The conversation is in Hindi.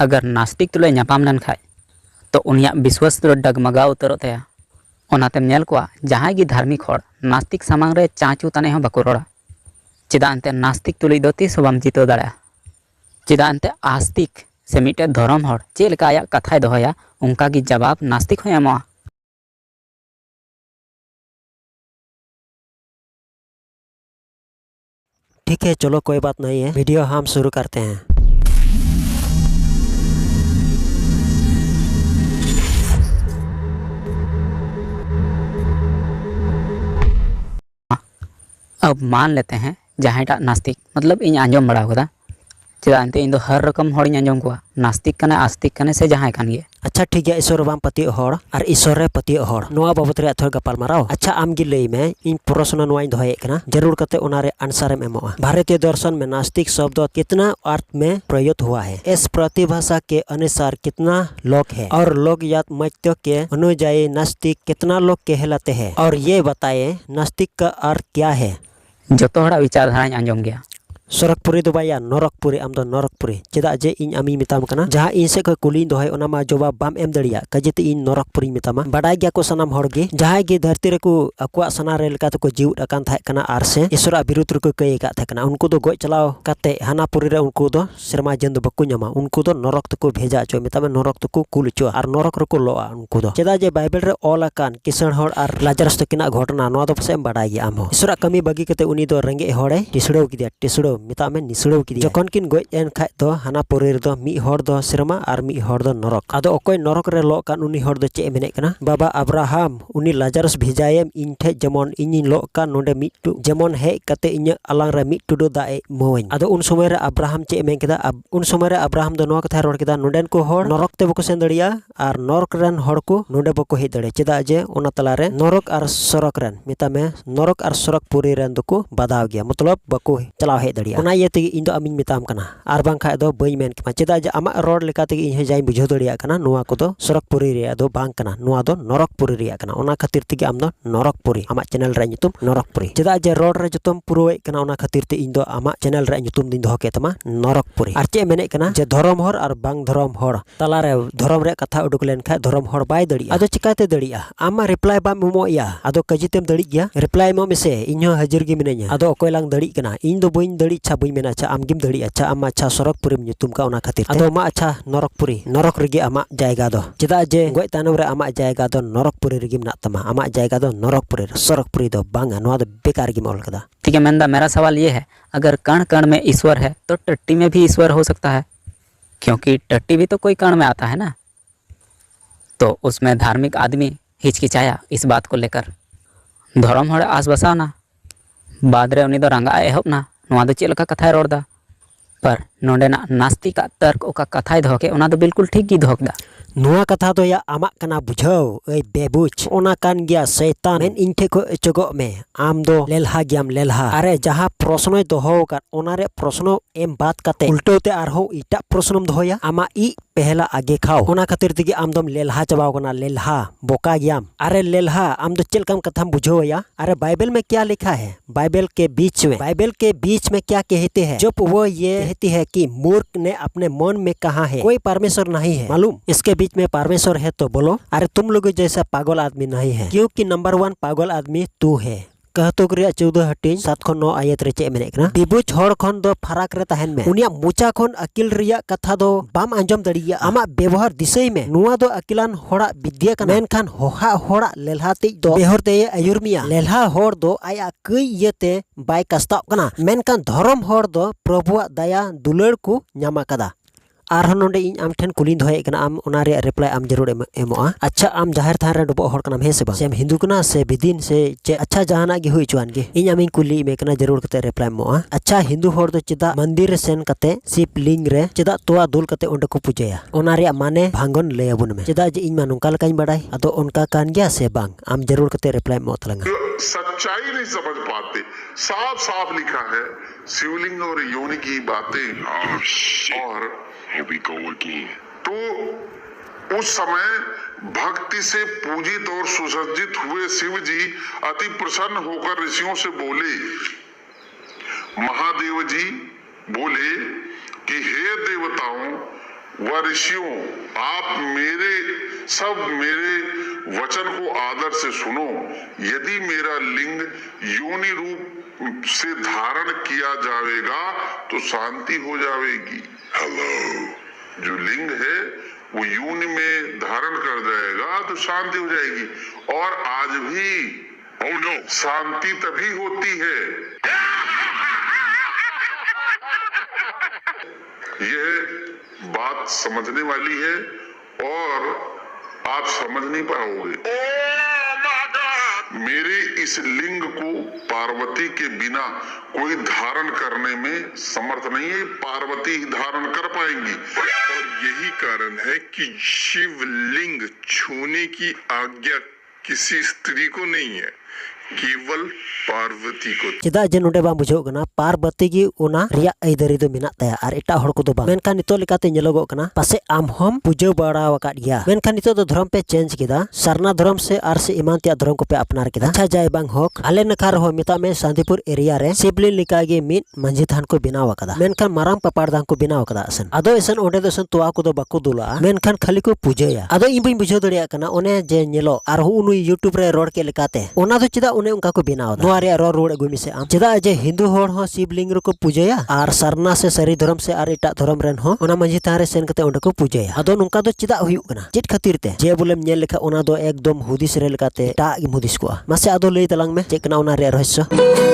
अगर नास्तिक तुले ᱧᱟᱯᱟᱢ ᱞᱮᱱᱠᱷᱟᱡ तो उनियाग विश्वास तो डगमगाव उतरोग तया। ओनातेम नेल कोआ जहां गी धार्मिक हर नास्तिक सामांग रे चाचू ताने हं बाको रोड़ा। चेदा अंते नास्तिक तुले दो तीस बाम जितो दाड़ा। चेदा अंते आस्तिक से मिटे धर्म हर चेल का आया कथाय दोहया उनका गी जवाब नास्तिक हो एमोआ। ठीक है, चलो कोई बात नहीं है, वीडियो हम शुरू करते हैं। अब मान लेते हैं जहांटा नास्तिक मतलब इन आंजम बड़ा होगा चेदा अंते इन दो हर रकम हर आंजम को नास्तिक कने आस्तिक कने से जहां कान गे। अच्छा ठीक है, ईश्वर बाम पति हर और ईश्वर रे पति हर नोआ बाबत रे थोर गपाल माराव। अच्छा आम गी लई में इन प्रश्न नोआ दोहये कना जरूर करते ओनारे आंसर में एमोआ। भारतीय दर्शन में नास्तिक शब्द कितना अर्थ में प्रयुक्त हुआ है, इस प्रतिभाषा के अनुसार कितना लोग है और लोग यात मत्य के अनुयायी नास्तिक कितना लोग कहलाते हैं, और ये बताए नास्तिक का अर्थ क्या है। जो हड़ा विचारधारा आंजम गया सरकपुरी दो बाया नरकपुरी आम दो नरकपुरी चेदा जे इन आमी मिताम कना जहां इन से को कुली दोहय ओना मा जवाब बाम एम दड़िया कजेते इन नरकपुरी मितामा। बाडाय गया को सनाम हर गे जहां गे धरती रे को अकुआ सना रे लेका को जीव अकान थाय कना आर से ईश्वरा विरुद्ध रे को कय का थाय कना उनको दो गोय चलाव काते हानापुरी रे उनको दो शर्मा जंद बक्को न्यामा उनको दो नरक तको भेजा चो मितामे नरक तको कुल चो और नरक रे को लोआ उनको दो चेदा जे बाइबल रे ऑल अकान किसण हर और लाजरस तकिना घटना नोआ दो पसे बाडाय गया आम ईश्वरा कमी बगी कते उनी दो रंगे हड़े टिसड़ो किदिया टिसड़ो मिता में निसड़ो जखन किन गज एन खाय दो हाना पुरी दो मी हर दो शर्मा और मी हर दो नरक आदो अकोय नरक रे लो कान उनी हर दो चे मेने कना बाबा अब्राहम उनी लाजरस भेजायम इन ठे जेमन इनी लो का नोडे मिटू जेमन हे कते इन अलांग रे मिटू दो दाए मोइन आदो उन समय रे अब्राहम चे मेन केदा उन समय रे अब्राहम दो नो कथा रोड केदा नोडेन को हर नरक ते बको सेन दड़िया और नरक रेन हर को नोडे बको हे दड़े चेदा जे ओना तला रे नरक और सरक रेन मिता में नरक और सरक पुरी रेन दको बादाव गया मतलब बको चलाव हे दड़िया ओना ये ते इन दो अमिन मिताम कना आर बांग खाय दो बई मेन के चेदा जे आमा रोड लेका ते इन हे जाई बुझो दड़िया कना नोआ को दो सरकपुरी रे दो बांग कना नोआ दो नरकपुरी रे कना ओना खातिर ते आम दो नरकपुरी आमा चैनल रे nyutum नरकपुरी चेदा जे रोड रे जतम पुरोय कना ओना खातिर ते इन दो आमा चैनल रे nyutum दिन दो के तमा नरकपुरी आर चे मेने कना जे धर्म हर और बांग धर्म हर तला रे धर्म रे कथा उडुक लेन खाय धर्म हर बाय दड़िया आदो चिकाते दड़िया आमा रिप्लाई बाम मोया आदो कजितेम दड़ी गया रिप्लाई मो मेसे इन्हो हाजिर गे मिनेया आदो अकोय लांग दड़ी कना इन दो बइन दड़ी छा बइन मेना अच्छा आमगिम दड़ी अच्छा आमा अच्छा सरकपुरी nyutum का ओना खातिर आदो मा अच्छा नरकपुरी नरक रेगे आमा जायगा दो चेदा जे गय तानम रे आमा जायगा दो नरकपुरी रेगे मेना तमा आमा जायगा दो नरकपुरी सरकपुरी दो बांगा नोआ दो बेकार गे मोल कदा। ठीक है मेंदा मेरा सवाल ये है अगर कण कण में ईश्वर है तो टट्टी में भी ईश्वर हो सकता है, क्योंकि टट्टी भी तो कोई कण में आता है ना। तो उसमें धार्मिक आदमी हिचकिचाया इस बात को लेकर धर्म हड़ आस बसाना बाद रे उनी दो रंगा एहबना नोआ दो चेलका कथाय रोड़दा पर नोडेना नास्तिक तर्क ओका कथाय दोके ओना दो बिल्कुल ठीक गी दोकदा नोआ कथा दो या आमा कना बुझाव ए बेबुच ओना कान गया शैतान मेन इनठे को चगो में आम दो लेलहा गियाम लेलहा अरे जहां प्रश्न दोहो का ओनारे प्रश्न एम बात कते उल्टोते आरहो इटा प्रश्नम दोया आमा ई पहला आगे खाओ ओना खातिर तिगे आम दम लेलहा चबाव कना लेलहा बोका गियाम अरे लेलहा आम दो चलकम कथाम बुझो या अरे बाइबल में क्या लिखा है, बाइबल के बीच में क्या कहते हैं जब वो ये कहती है कि मूर्ख ने अपने मन में कहा है कोई परमेश्वर नहीं है, मालूम इसके बीच में परमेश्वर है तो बोलो अरे तुम लोग जैसा पागल आदमी नहीं है, क्योंकि नंबर 1 पागल आदमी तू है। कहतो क्रिया 14 हटिन 7 खन 9 आयत रे चे मेने कना बिबुच हर खन दो फराक रे तहन में उनिया मुचा खन अकिल रिया कथा दो बाम अंजम दड़िया आमा व्यवहार दिसई में नुआ दो अकिलान होड़ा विद्या कना मेन खान होहा होड़ा लेलहा ते दो बेहर ते अयुरमिया लेलहा होड़ दो आया कई येते बाय कस्ता कना मेन खान धर्म होड़ दो प्रभुआ दया दुलड़ को न्यामा कदा आर नोडे इन आम ठेन कुली दोहे कना आम ओना रे रिप्लाई आम जरूर एमोआ। अच्छा आम जाहिर थान रे डबो हर कना हे से बा से हिंदू कना से बिदिन से चे अच्छा जहाना गे हुई चुआन गे इन आमिन कुली में कना जरूर कते रिप्लाई एमोआ। अच्छा हिंदू हर दो चेदा मंदिर सेन कते शिवलिंग रे चेदा तोआ दुल कते ओंडे को पूजाया ओना रे माने भांगन ले अबुन में चेदा जे इन मा नोंका लकाኝ बड़ाई अदो उनका कान गया से बांग आम जरूर कते रिप्लाई एमो तलंगा। सच्चाई नहीं समझ पाते, साफ साफ लिखा है शिवलिंग और योनि की बातें और तो उस समय भक्ति से पूजित और सुसज्जित हुए शिव जी अति प्रसन्न होकर ऋषियों से बोले, महादेव जी बोले कि हे देवताओं व ऋषियों, आप मेरे वचन को आदर से सुनो। यदि मेरा लिंग योनि रूप से धारण किया जाएगा तो शांति हो जाएगी। हेलो, जो लिंग है वो योनि में धारण कर जाएगा तो शांति हो जाएगी। और आज भी शांति तभी होती है। यह बात समझने वाली है और आप समझ नहीं पाओगे। मेरे इस लिंग को पार्वती के बिना कोई धारण करने में समर्थ नहीं है, पार्वती ही धारण कर पाएंगी। और यही कारण है कि शिवलिंग छूने की आज्ञा किसी स्त्री को नहीं है, केवल पार्वती को। चेदा जे नोडे बाम बुझाव कना पार्वती गी ओना रिया अइदारी दो मेना ताया आर एटा हड़ को दो बा। मेनखान नितो लेकाते ñeloगो कना पासे आम हम पूजा बाड़ा वकात गिया। मेनखान नितो दो धर्म पे चेंज किदा, सरना धर्म से आर से ईमान तिया धर्म को पे अपनार किदा। अच्छा जाय बांग होक आले नखा रहो मिता में शांतिपुर एरिया रे शिवलिंग लिकागे मिट मंजी थान को बनाव कदा। मेनखान मारांग पपाड़ दान को बनाव कदा असन। आदो एसन ओडे दो सन तोआ को दो बाको दुला, मेनखान खाली को पूजाया। आदो इन बइन बुझाव दरिया कना ओने जे ñelo आर हु उनु यूट्यूब रे रोड के लेकाते ओना दो चिदा ओने उनका को बनाव दा। नोआ रे रोड रोड अगुमी से आम चिदा जे हिंदू होड़ हो शिवलिंग रो को पूजाया आर सरना से सरी धर्म से आर एटा धर्म रेन हो ओना मंजी थान रे सेन कते ओंडे को पूजाया। आदो नुका दो चिदा हुयुग कना चित खातिर ते जे बोलेम ñel लेखा ओना दो एकदम हुदिस रे लेकाते टा गिम हुदिस को। मासे आदो लई तलांग में चेक ना ओना रे रहस्य।